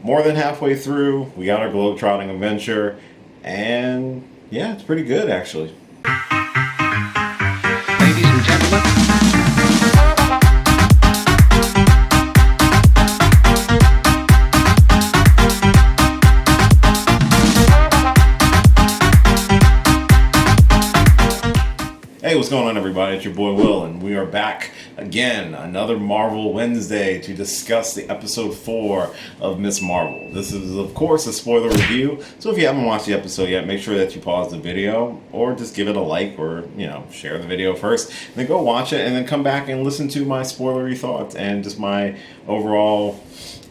more than halfway through. We got our globetrotting adventure, and yeah, it's pretty good actually. Ladies and gentlemen. Hey, what's going on, everybody? It's your boy Will, and we are back again, another Marvel Wednesday, to discuss the episode 4 of Ms. Marvel. This is, of course, a spoiler review, so if you haven't watched the episode yet, make sure that you pause the video, or just give it a like, or, share the video first, and then go watch it, and then come back and listen to my spoilery thoughts, and just my overall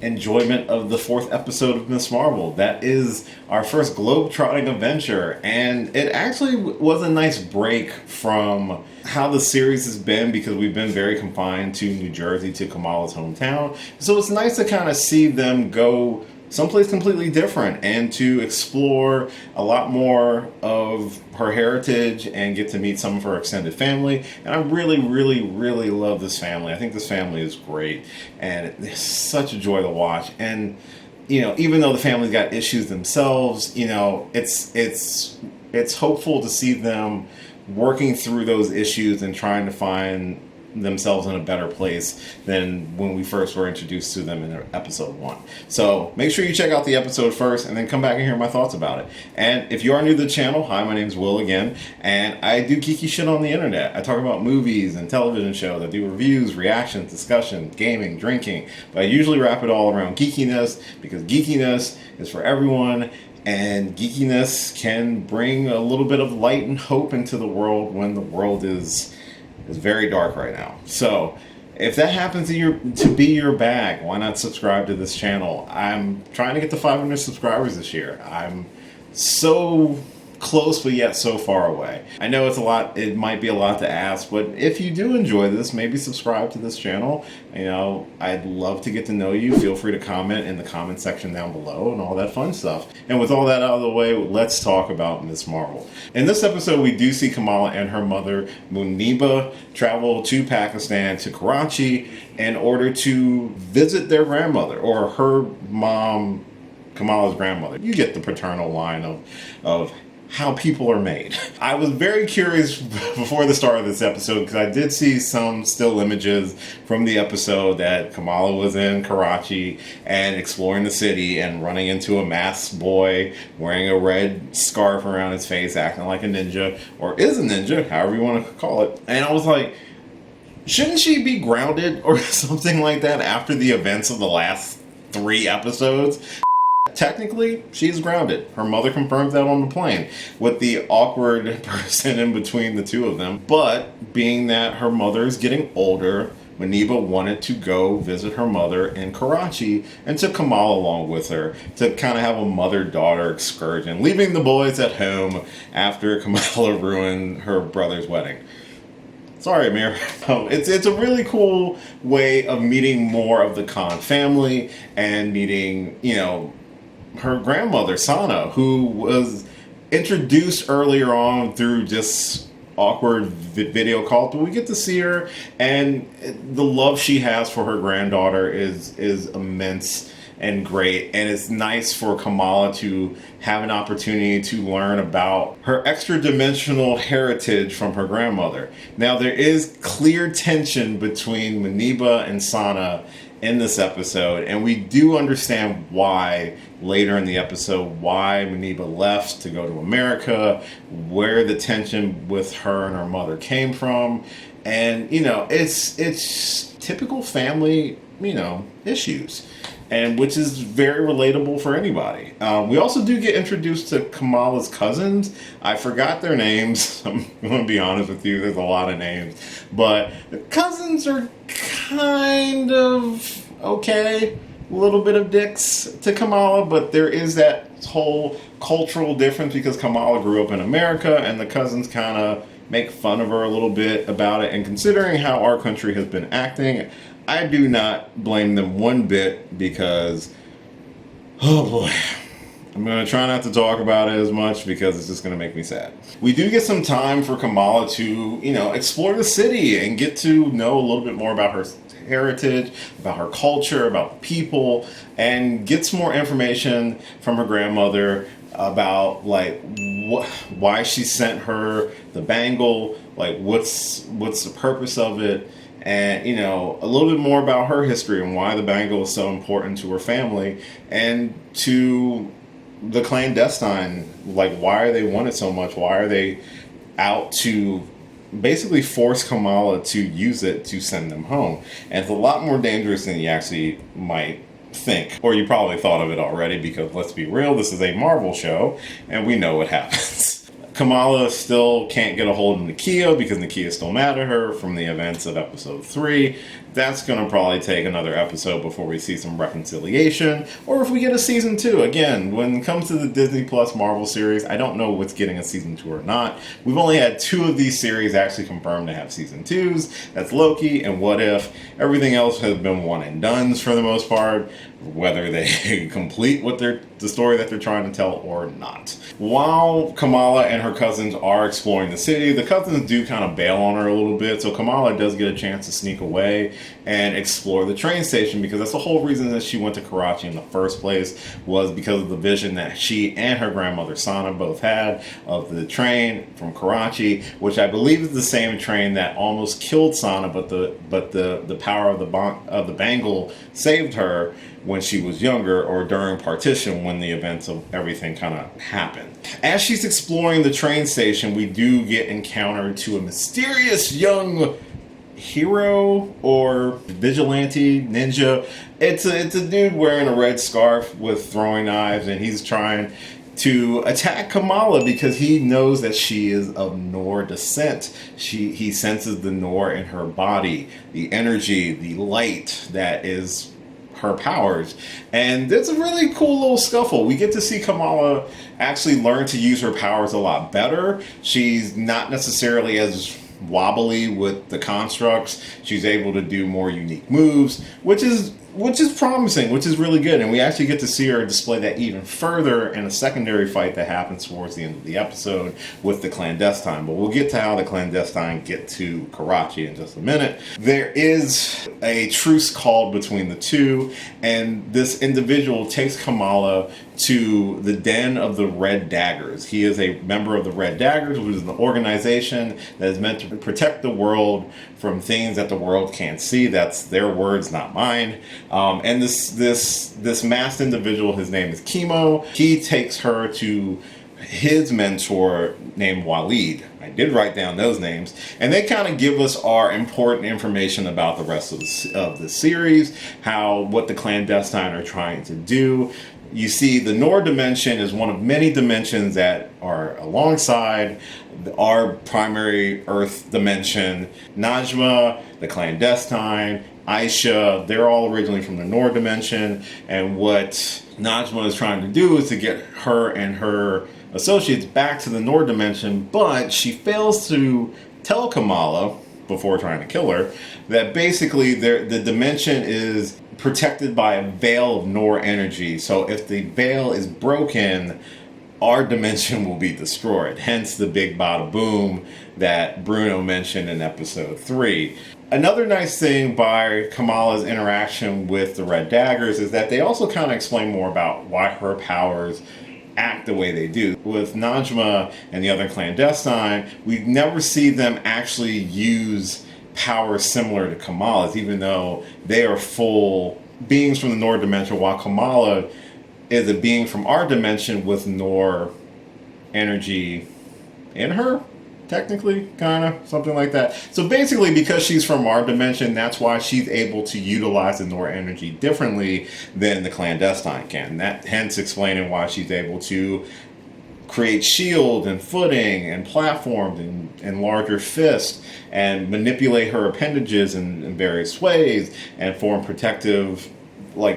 enjoyment of the 4th episode of Ms. Marvel. That is our first globe-trotting adventure, and it actually was a nice break from how the series has been, because we've been very confined to New Jersey, to Kamala's hometown. So it's nice to kind of see them go someplace completely different and to explore a lot more of her heritage and get to meet some of her extended family. And I really, really, really love this family. I think this family is great, and it's such a joy to watch. And even though the family's got issues themselves, it's hopeful to see them working through those issues and trying to find themselves in a better place than when we first were introduced to them in episode 1. So make sure you check out the episode first and then come back and hear my thoughts about it. And if you are new to the channel, hi, my name's Will again, and I do geeky shit on the internet. I talk about movies and television shows. I do reviews, reactions, discussion, gaming, drinking, but I usually wrap it all around geekiness, because geekiness is for everyone. And geekiness can bring a little bit of light and hope into the world when the world is very dark right now. So if that happens to be your bag, why not subscribe to this channel? I'm trying to get to 500 subscribers this year. I'm so close, but yet so far away. I know it's a lot, it might be a lot to ask, but if you do enjoy this, maybe subscribe to this channel. I'd love to get to know you. Feel free to comment in the comment section down below and all that fun stuff. And with all that out of the way, let's talk about Ms. Marvel. In this episode, we do see Kamala and her mother, Muniba, travel to Pakistan, to Karachi, in order to visit their grandmother, or her mom, Kamala's grandmother. You get the paternal line of how people are made. I was very curious before the start of this episode, because I did see some still images from the episode that Kamala was in Karachi and exploring the city and running into a masked boy wearing a red scarf around his face, acting like a ninja, or is a ninja, however you want to call it. And I was like, shouldn't she be grounded or something like that after the events of the last 3 episodes? Technically, she's grounded. Her mother confirms that on the plane, with the awkward person in between the two of them. But being that her mother is getting older, Muniba wanted to go visit her mother in Karachi and took Kamala along with her to kind of have a mother-daughter excursion, leaving the boys at home after Kamala ruined her brother's wedding. Sorry, Amir. It's a really cool way of meeting more of the Khan family and meeting, her grandmother, Sana, who was introduced earlier on through just awkward video calls, but we get to see her, and the love she has for her granddaughter is immense and great. And it's nice for Kamala to have an opportunity to learn about her extra-dimensional heritage from her grandmother. Now, there is clear tension between Muniba and Sana in this episode, and we do understand why later in the episode, why Muniba left to go to America, where the tension with her and her mother came from. And it's typical family issues, and which is very relatable for anybody. We also do get introduced to Kamala's cousins. I forgot their names. I'm going to be honest with you, there's a lot of names, but the cousins are kind of okay. A little bit of dicks to Kamala, but there is that whole cultural difference, because Kamala grew up in America and the cousins kind of make fun of her a little bit about it. And considering how our country has been acting, I do not blame them one bit, because, oh boy, I'm going to try not to talk about it as much because it's just going to make me sad. We do get some time for Kamala to, explore the city and get to know a little bit more about her heritage, about her culture, about people, and get some more information from her grandmother about why she sent her the bangle, what's the purpose of it, and a little bit more about her history and why the bangle is so important to her family and to the clandestine. Why are they wanted so much? Why are they out to basically force Kamala to use it to send them home? And it's a lot more dangerous than you actually might think, or you probably thought of it already, because let's be real, this is a Marvel show and we know what happens. Kamala still can't get a hold of Nakia because Nakia is still mad at her from the events of episode 3. That's going to probably take another episode before we see some reconciliation, or if we get a season 2. Again, when it comes to the Disney Plus Marvel series, I don't know what's getting a season 2 or not. We've only had 2 of these series actually confirmed to have season 2s. That's Loki and What If. Everything else has been one and dones for the most part, whether they complete the story that they're trying to tell or not. While Kamala and her cousins are exploring the city, the cousins do kind of bail on her a little bit, so Kamala does get a chance to sneak away and explore the train station, because that's the whole reason that she went to Karachi in the first place, was because of the vision that she and her grandmother Sana both had of the train from Karachi, which I believe is the same train that almost killed Sana, but the power of the bangle saved her when she was younger, or during partition when the events of everything kind of happened. As she's exploring the train station, we do get encountered to a mysterious young hero or vigilante ninja. It's a dude wearing a red scarf with throwing knives, and he's trying to attack Kamala because he knows that she is of Noor descent. He senses the Noor in her body, the energy, the light that is her powers, and it's a really cool little scuffle. We get to see Kamala actually learn to use her powers a lot better. She's not necessarily as wobbly with the constructs. She's able to do more unique moves, which is promising, which is really good. And we actually get to see her display that even further in a secondary fight that happens towards the end of the episode with the clandestine. But we'll get to how the clandestine get to Karachi in just a minute. There is a truce called between the two, and this individual takes Kamala to the Den of the Red Daggers. He is a member of the Red Daggers, which is an organization that is meant to protect the world from things that the world can't see. That's their words, not mine. And this masked individual, his name is Chemo. He takes her to his mentor named Waleed. I did write down those names, and they kind of give us our important information about the rest of the series, what the clandestine are trying to do. You see, the Noor dimension is one of many dimensions that are alongside our primary Earth dimension. Najma, the clandestine, Aisha, they're all originally from the Noor dimension, and what Najma is trying to do is to get her and her associates back to the Noor dimension, but she fails to tell Kamala, before trying to kill her, that basically the dimension is protected by a veil of Noor energy. So if the veil is broken, our dimension will be destroyed. Hence the big bada boom that Bruno mentioned in episode 3. Another nice thing by Kamala's interaction with the Red Daggers is that they also kind of explain more about why her powers act the way they do. With Najma and the other clandestine, we never see them actually use powers similar to Kamala's, even though they are full beings from the Noor dimension, while Kamala is a being from our dimension with Noor energy in her, technically, kind of, something like that. So basically, because she's from our dimension, that's why she's able to utilize the Noor energy differently than the clandestine can. That hence explaining why she's able to create shield and footing and platforms and larger fists and manipulate her appendages in various ways and form protective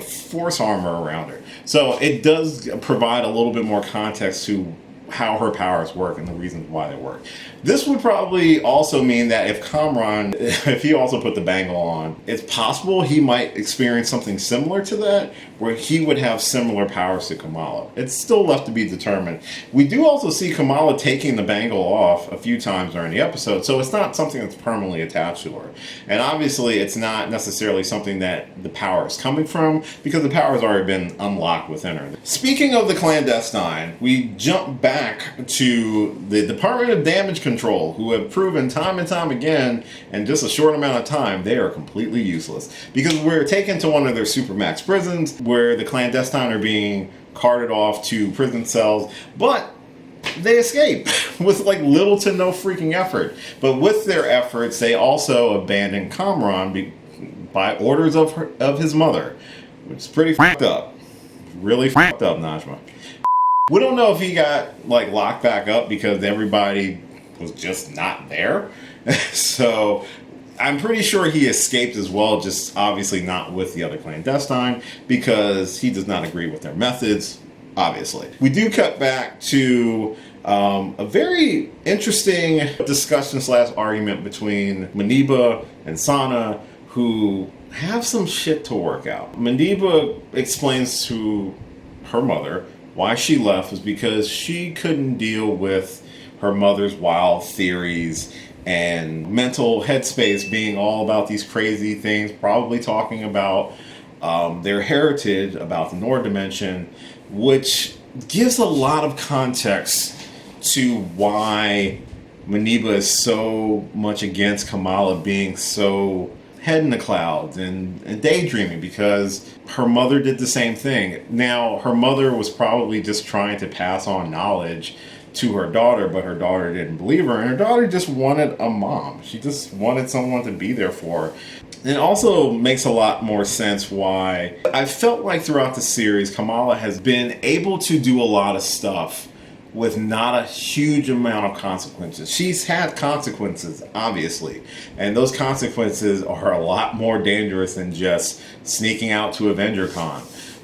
force armor around her. So it does provide a little bit more context to how her powers work and the reasons why they work. This would probably also mean that if Kamran, if he also put the bangle on, it's possible he might experience something similar to that, where he would have similar powers to Kamala. It's still left to be determined. We do also see Kamala taking the bangle off a few times during the episode, so it's not something that's permanently attached to her. And obviously it's not necessarily something that the power is coming from, because the power has already been unlocked within her. Speaking of the clandestine, we jump back to the Department of Damage Control, who have proven time and time again, in just a short amount of time, they are completely useless. Because we're taken to one of their supermax prisons, where the clandestine are being carted off to prison cells, but they escape with like little to no freaking effort. But with their efforts, they also abandon Kamran by orders of his mother, which is pretty fucked up. Really fucked up, Najma. We don't know if he got like locked back up because everybody was just not there. So I'm pretty sure he escaped as well, just obviously not with the other clandestine, because he does not agree with their methods, obviously. We do cut back to a very interesting discussion / argument between Muneeba and Sana, who have some shit to work out. Muneeba explains to her mother why she left was because she couldn't deal with her mother's wild theories and mental headspace being all about these crazy things, probably talking about their heritage, about the Nord Dimension, which gives a lot of context to why Muneeba is so much against Kamala being so head in the clouds and daydreaming, because her mother did the same thing. Now, her mother was probably just trying to pass on knowledge to her daughter, but her daughter didn't believe her, and her daughter just wanted a mom. She just wanted someone to be there for her. It also makes a lot more sense why I felt like throughout the series, Kamala has been able to do a lot of stuff with not a huge amount of consequences. She's had consequences, obviously, and those consequences are a lot more dangerous than just sneaking out to AvengerCon.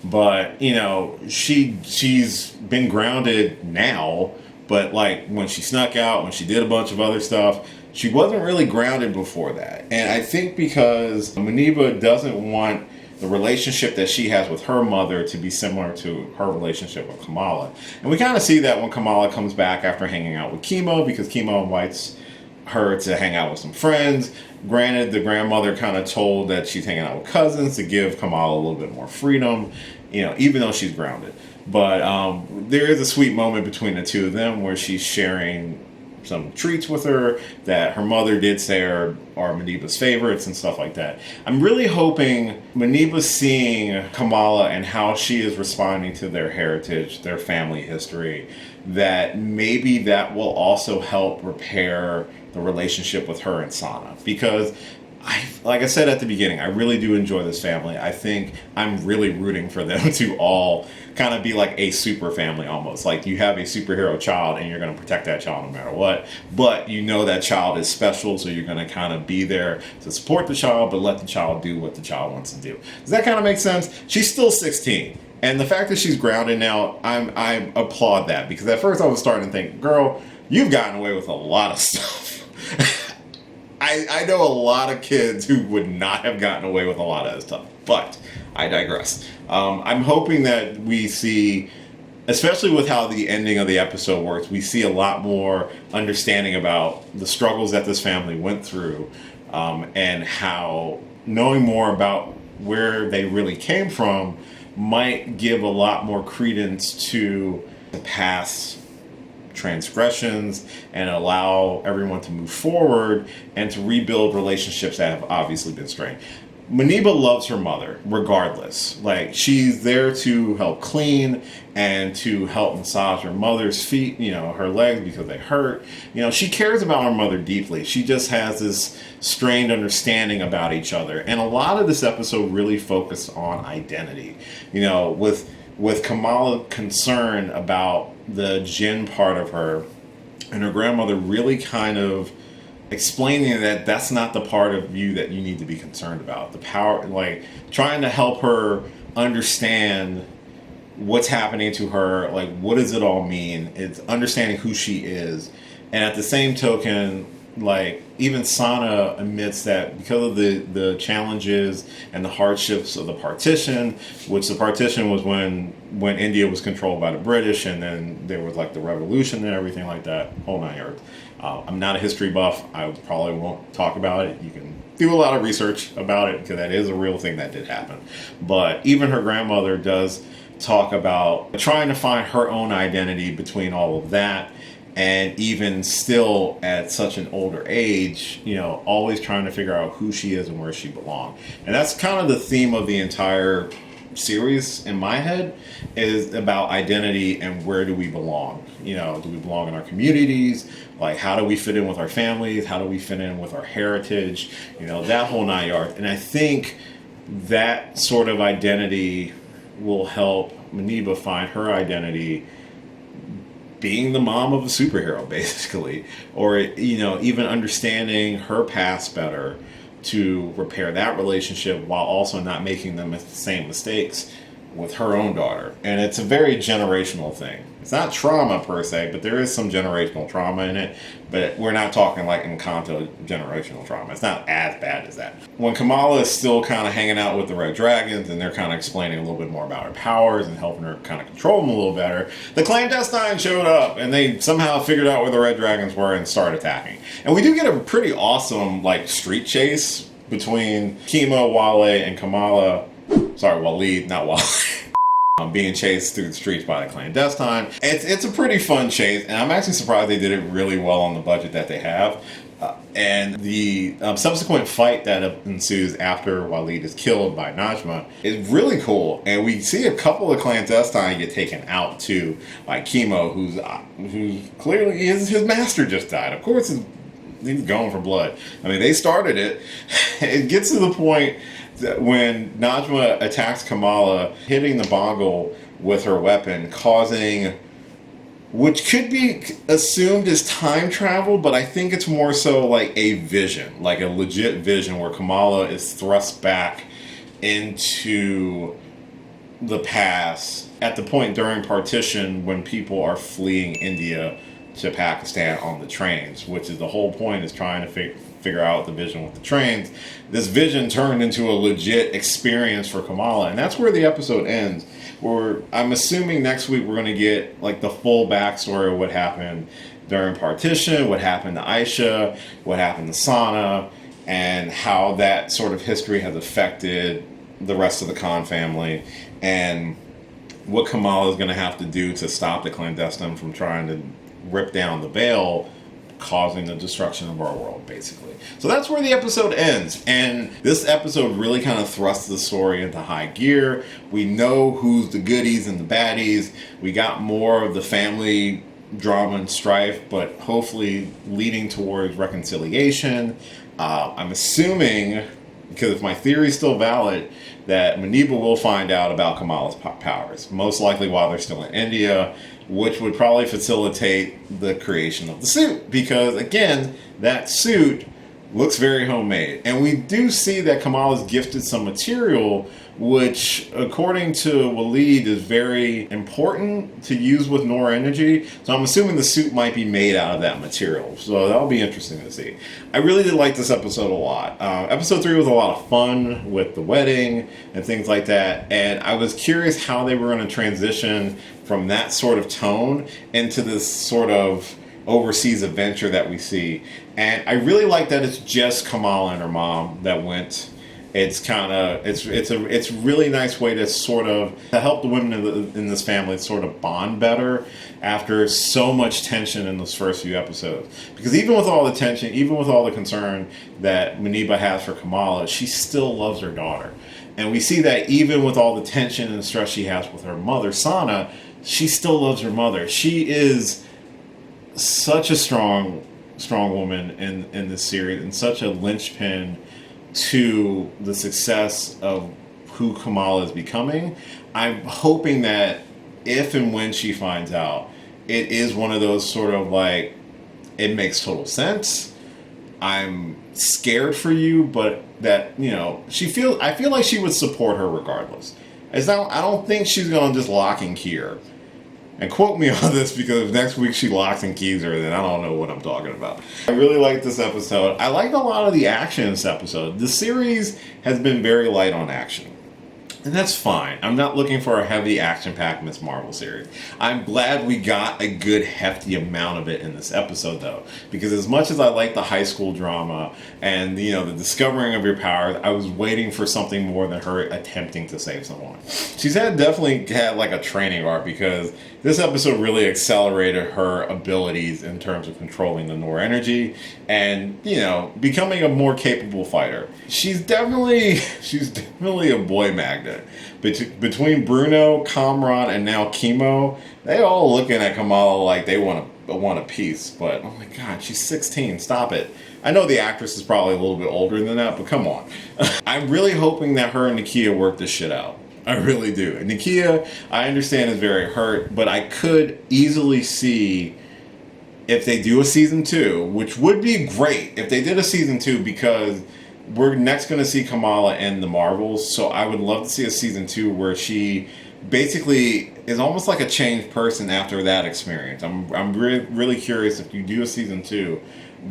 But, you know, she's been grounded now, but like when she snuck out, when she did a bunch of other stuff, she wasn't really grounded before that. And I think because Muneeba doesn't want the relationship that she has with her mother to be similar to her relationship with Kamala. And we kind of see that when Kamala comes back after hanging out with Chemo, because Chemo invites her to hang out with some friends. Granted, the grandmother kind of told that she's hanging out with cousins to give Kamala a little bit more freedom, you know, even though she's grounded. But there is a sweet moment between the two of them where she's sharing some treats with her that her mother did say are Muneeba's favorites and stuff like that. I'm really hoping Muneeba's seeing Kamala and how she is responding to their heritage, their family history, that maybe that will also help repair the relationship with her and Sana. Because like I said at the beginning, I really do enjoy this family. I think I'm really rooting for them to all kind of be like a super family almost. Like you have a superhero child and you're going to protect that child no matter what. But you know that child is special, so you're going to kind of be there to support the child, but let the child do what the child wants to do. Does that kind of make sense? She's still 16. And the fact that she's grounded now, I applaud that. Because at first I was starting to think, girl, you've gotten away with a lot of stuff. I know a lot of kids who would not have gotten away with a lot of that stuff, but I digress. I'm hoping that we see, especially with how the ending of the episode works, we see a lot more understanding about the struggles that this family went through, and how knowing more about where they really came from might give a lot more credence to the past transgressions and allow everyone to move forward and to rebuild relationships that have obviously been strained. Muneeba loves her mother regardless. Like, she's there to help clean and to help massage her mother's feet, you know, her legs because they hurt. You know, she cares about her mother deeply. She just has this strained understanding about each other. And a lot of this episode really focused on identity. You know, with Kamala concerned about the Jinn part of her, and her grandmother really kind of explaining that that's not the part of you that you need to be concerned about. The power, like trying to help her understand what's happening to her, like what does it all mean. It's understanding who she is, and at the same token, like even Sana admits that because of the challenges and the hardships of the partition, which the partition was when India was controlled by the British, and then there was like the revolution and everything like that, whole nine yards. I'm not a history buff. I probably won't talk about it. You can do a lot of research about it because that is a real thing that did happen. But even her grandmother does talk about trying to find her own identity between all of that, and even still at such an older age, you know, always trying to figure out who she is and where she belongs. And that's kind of the theme of the entire series in my head, is about identity and where do we belong. You know, do we belong in our communities? Like, how do we fit in with our families? How do we fit in with our heritage? You know, that whole nine yards. And I think that sort of identity will help Muneeba find her identity being the mom of a superhero, basically. Or, you know, even understanding her past better to repair that relationship while also not making the same mistakes with her own daughter. And it's a very generational thing. It's not trauma per se, but there is some generational trauma in it. But we're not talking like Encanto generational trauma. It's not as bad as that. When Kamala is still kind of hanging out with the Red Dragons and they're kind of explaining a little bit more about her powers and helping her kind of control them a little better, the clandestine showed up and they somehow figured out where the Red Dragons were and started attacking. And we do get a pretty awesome like street chase between Kima, Wale, and Kamala. Sorry, Waleed, not Wale. Being chased through the streets by the clandestine. It's a pretty fun chase, and I'm actually surprised they did it really well on the budget that they have. And the subsequent fight that ensues after Waleed is killed by Najma is really cool. And we see a couple of clandestine get taken out too, like Kimo, who's clearly his master just died. Of course, he's going for blood. I mean, they started it. It gets to the point when Najma attacks Kamala, hitting the Bongle with her weapon, causing, which could be assumed as time travel, but I think it's more so like a vision, like a legit vision where Kamala is thrust back into the past at the point during partition when people are fleeing India to Pakistan on the trains, which is the whole point, is trying to figure out the vision with the trains. This vision turned into a legit experience for Kamala, and that's where the episode ends. Where I'm assuming next week we're going to get like the full backstory of what happened during partition, what happened to Aisha, what happened to Sana, and how that sort of history has affected the rest of the Khan family, and what Kamala is going to have to do to stop the clandestine from trying to rip down the veil, causing the destruction of our world, basically. So that's where the episode ends. And this episode really kind of thrusts the story into high gear. We know who's the goodies and the baddies. We got more of the family drama and strife, but hopefully leading towards reconciliation. I'm assuming, because if my theory is still valid, that Muneeba will find out about Kamala's powers, most likely while they're still in India, which would probably facilitate the creation of the suit, because again, that suit looks very homemade. And we do see that Kamala's gifted some material which, according to Waleed, is very important to use with Noor energy. So I'm assuming the suit might be made out of that material. So that'll be interesting to see. I really did like this episode a lot. Episode 3 was a lot of fun with the wedding and things like that. And I was curious how they were going to transition from that sort of tone into this sort of overseas adventure that we see. And I really like that it's just Kamala and her mom that went. It's kind of it's a really nice way to sort of to help the women in this family sort of bond better after so much tension in those first few episodes. Because even with all the tension, even with all the concern that Muneeba has for Kamala, she still loves her daughter. And we see that even with all the tension and stress she has with her mother, Sana, she still loves her mother. She is such a strong woman in this series, and such a linchpin to the success of who Kamala is becoming. I'm hoping that if and when she finds out, it is one of those sort of like, it makes total sense. I'm scared for you, but that, you know, I feel like she would support her regardless. I don't think she's going to just lock and key her. And quote me on this, because if next week she locks and keys her, then I don't know what I'm talking about. I really liked this episode. I liked a lot of the action in this episode. The series has been very light on action. And that's fine. I'm not looking for a heavy action-packed Miss Marvel series. I'm glad we got a good hefty amount of it in this episode, though. Because as much as I like the high school drama and, you know, the discovering of your powers, I was waiting for something more than her attempting to save someone. She's definitely had like a training arc, because this episode really accelerated her abilities in terms of controlling the Nor energy and, you know, becoming a more capable fighter. She's definitely a boy magnet. Between Bruno, Kamran, and now Chemo, they all looking at Kamala like they want a piece. But oh my God, she's 16. Stop it. I know the actress is probably a little bit older than that, but come on. I'm really hoping that her and Nakia work this shit out. I really do. And Nakia, I understand, is very hurt, but I could easily see if they do a season 2, which would be great if they did a season 2, because we're next going to see Kamala in the Marvels, so I would love to see a season 2 where she basically is almost like a changed person after that experience. I'm really curious if you do a season 2,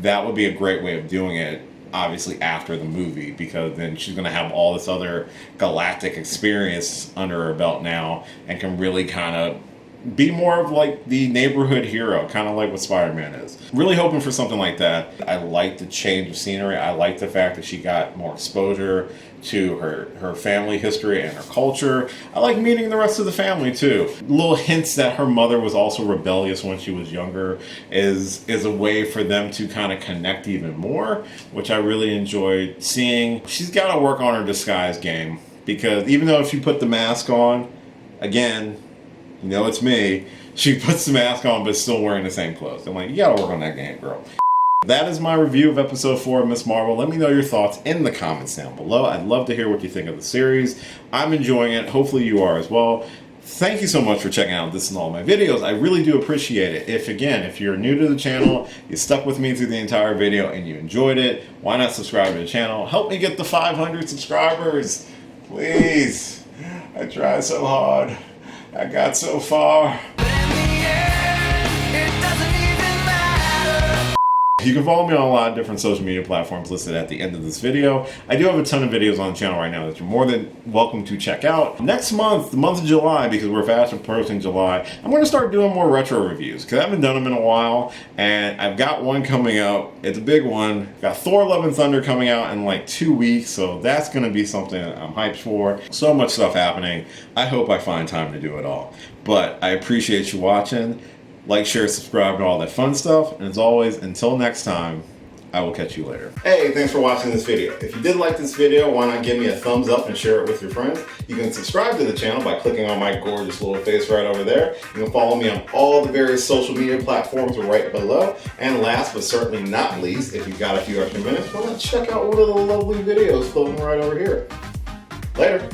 that would be a great way of doing it, obviously after the movie, because then she's going to have all this other galactic experience under her belt now and can really kind of be more of like the neighborhood hero, kind of like what Spider-Man is. Really hoping for something like that. I like the change of scenery. I like the fact that she got more exposure to her family history and her culture. I like meeting the rest of the family too. Little hints that her mother was also rebellious when she was younger is a way for them to kind of connect even more, which I really enjoyed seeing. She's got to work on her disguise game, because even though if you put the mask on, again, you know it's me, she puts the mask on but still wearing the same clothes. I'm like, you gotta work on that game, girl. That is my review of episode 4 of Miss Marvel. Let me know your thoughts in the comments down below. I'd love to hear what you think of the series. I'm enjoying it. Hopefully you are as well. Thank you so much for checking out this and all my videos. I really do appreciate it. If you're new to the channel, you stuck with me through the entire video and you enjoyed it, why not subscribe to the channel? Help me get the 500 subscribers, please. I tried so hard. I got so far. You can follow me on a lot of different social media platforms listed at the end of this video. I do have a ton of videos on the channel right now that you're more than welcome to check out. Next month, the month of July, because we're fast approaching July, I'm going to start doing more retro reviews, because I haven't done them in a while, and I've got one coming up. It's a big one. I've got Thor: Love and Thunder coming out in like 2 weeks, so that's going to be something I'm hyped for. So much stuff happening. I hope I find time to do it all. But I appreciate you watching. Like, share, subscribe, and all that fun stuff. And as always, until next time, I will catch you later. Hey, thanks for watching this video. If you did like this video, why not give me a thumbs up and share it with your friends? You can subscribe to the channel by clicking on my gorgeous little face right over there. You can follow me on all the various social media platforms right below. And last but certainly not least, if you've got a few extra minutes, why not check out one of the lovely videos floating right over here. Later.